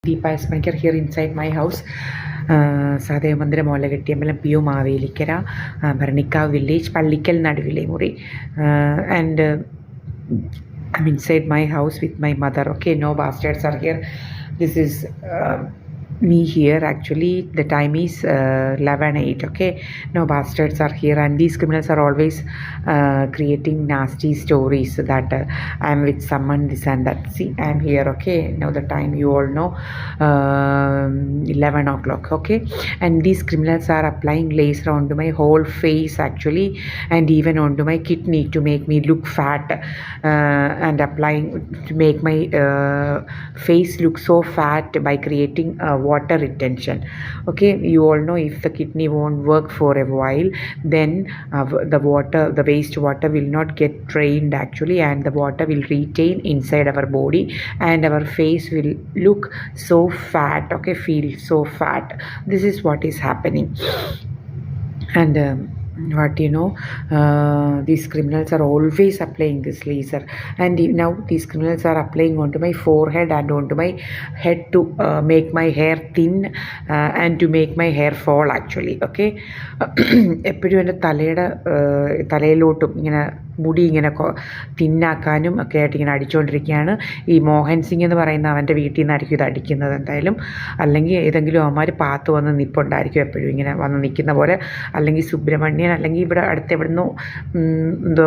Deepa S. Manikar here inside my house. Sadhayamandiram Olagettiambalam PO Mavelikara, Baranika village, Pallikal Naduvile Muri. And I'm inside my house with my mother. Okay, no bastards are here. This is me here. Actually the time is 11:08. Okay, no bastards are here, and these criminals are always creating nasty stories that I'm with someone, this and that. See, I'm here. Okay, now the time you all know, 11 o'clock. Okay, and these criminals are applying laser onto my whole face actually, and even onto my kidney to make me look fat, and applying to make my face look so fat by creating water retention. Okay, you all know if the kidney won't work for a while, then the waste water will not get drained actually, and the water will retain inside our body, and our face will look so fat. Okay, feel so fat. This is what is happening. And these criminals are always applying this laser, and now these criminals are applying onto my forehead and onto my head to make my hair thin, and to make my hair fall actually. Okay, എപ്പോഴും എൻ്റെ തലയിലോട്ടും ഇങ്ങനെ മുടി ഇങ്ങനെ തിന്നാക്കാനും ഒക്കെ ആയിട്ട് ഇങ്ങനെ അടിച്ചുകൊണ്ടിരിക്കുകയാണ്. ഈ മോഹൻ സിംഗ് എന്ന് പറയുന്ന അവൻ്റെ വീട്ടിൽ നിന്നായിരിക്കും ഇത് അടിക്കുന്നത് എന്തായാലും, അല്ലെങ്കിൽ ഏതെങ്കിലും അവന്മാർ പാത്ത് വന്ന് നിൽപ്പുണ്ടായിരിക്കും എപ്പോഴും ഇങ്ങനെ വന്ന് നിൽക്കുന്ന പോലെ, അല്ലെങ്കിൽ സുബ്രഹ്മണ്യൻ, അല്ലെങ്കിൽ ഇവിടെ അടുത്ത് എവിടുന്നോ എന്തോ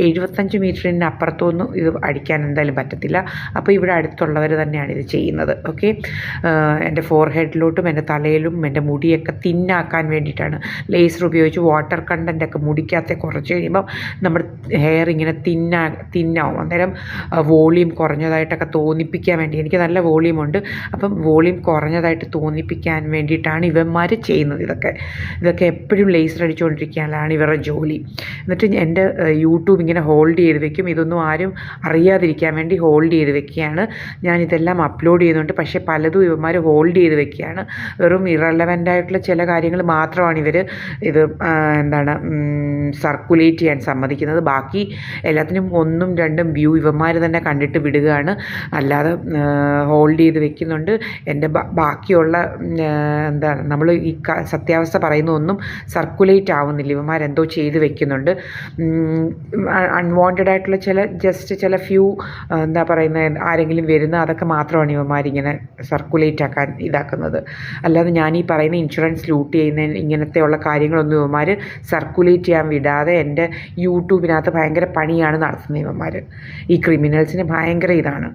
75 മീറ്ററിന് അപ്പുറത്തൊന്നും ഇത് അടിക്കാൻ എന്തായാലും പറ്റത്തില്ല. അപ്പോൾ ഇവിടെ അടുത്തുള്ളവർ തന്നെയാണ് ഇത് ചെയ്യുന്നത്. ഓക്കെ, എൻ്റെ ഫോർഹെഡിലോട്ടും എൻ്റെ തലയിലും എൻ്റെ മുടിയൊക്കെ തിന്നാക്കാൻ വേണ്ടിയിട്ടാണ് ലേസർ ഉപയോഗിച്ച്. വാട്ടർ കണ്ടൻ്റൊക്കെ മുടിക്കകത്തെ കുറച്ച് കഴിയുമ്പം നമ്മുടെ ഹെയർ ഇങ്ങനെ തിന്നാവും. അന്നേരം വോളിയം കുറഞ്ഞതായിട്ടൊക്കെ തോന്നിപ്പിക്കാൻ വേണ്ടി, എനിക്ക് നല്ല വോളിയം ഉണ്ട്, അപ്പം വോളിയം കുറഞ്ഞതായിട്ട് തോന്നിപ്പിക്കാൻ വേണ്ടിയിട്ടാണ് ഇവന്മാർ ചെയ്യുന്നത്. ഇതൊക്കെ എപ്പോഴും ലേസർ അടിച്ചുകൊണ്ടിരിക്കാനാണ് ഇവരുടെ ജോലി. എന്നിട്ട് എൻ്റെ യൂട്യൂബ് ഇങ്ങനെ ഹോൾഡ് ചെയ്ത് വെക്കും. ഇതൊന്നും ആരും അറിയാതിരിക്കാൻ വേണ്ടി ഹോൾഡ് ചെയ്ത് വെക്കുകയാണ്. ഞാനിതെല്ലാം അപ്ലോഡ് ചെയ്യുന്നുണ്ട്, പക്ഷേ പലതും ഇവന്മാർ ഹോൾഡ് ചെയ്ത് വെക്കുകയാണ്. വെറും ഇറലവൻ്റ് ആയിട്ടുള്ള ചില കാര്യങ്ങൾ മാത്രമാണ് ഇവർ ഇത് സർക്കുലേറ്റ് ചെയ്യാൻ സമ്മതിക്കുന്നത്. ബാക്കി എല്ലാത്തിനും 1ഉം 2ഉം വ്യൂ ഇവന്മാർ തന്നെ കണ്ടിട്ട് വിടുകയാണ്, അല്ലാതെ ഹോൾഡ് ചെയ്ത് വെക്കുന്നുണ്ട്. എൻ്റെ ബാക്കിയുള്ള നമ്മൾ ഈ സത്യാവസ്ഥ പറയുന്നതൊന്നും സർക്കുലേറ്റ് ആവുന്നില്ല. ഇവന്മാരെന്തോ ചെയ്ത് വെക്കുന്നുണ്ട്. അൺവാണ്ടഡ് ആയിട്ടുള്ള ചില ഫ്യൂ ആരെങ്കിലും വരുന്ന അതൊക്കെ മാത്രമാണ് ഇവന്മാരിങ്ങനെ സർക്കുലേറ്റ് ആക്കാൻ ഇതാക്കുന്നത്. അല്ലാതെ ഞാൻ ഈ പറയുന്ന ഇൻഷുറൻസ് ലൂട്ട് ചെയ്യുന്ന ഇങ്ങനത്തെയുള്ള കാര്യങ്ങളൊന്നും ഇവന്മാർ സർക്കുലേറ്റ് ചെയ്യാൻ വിടാതെ എൻ്റെ യൂട്യൂബിനകത്ത് ഭയങ്കര പണിയാണ് നടത്തുന്നത് ഇവന്മാർ. ഈ ക്രിമിനൽസിന് ഭയങ്കര ഇതാണ്.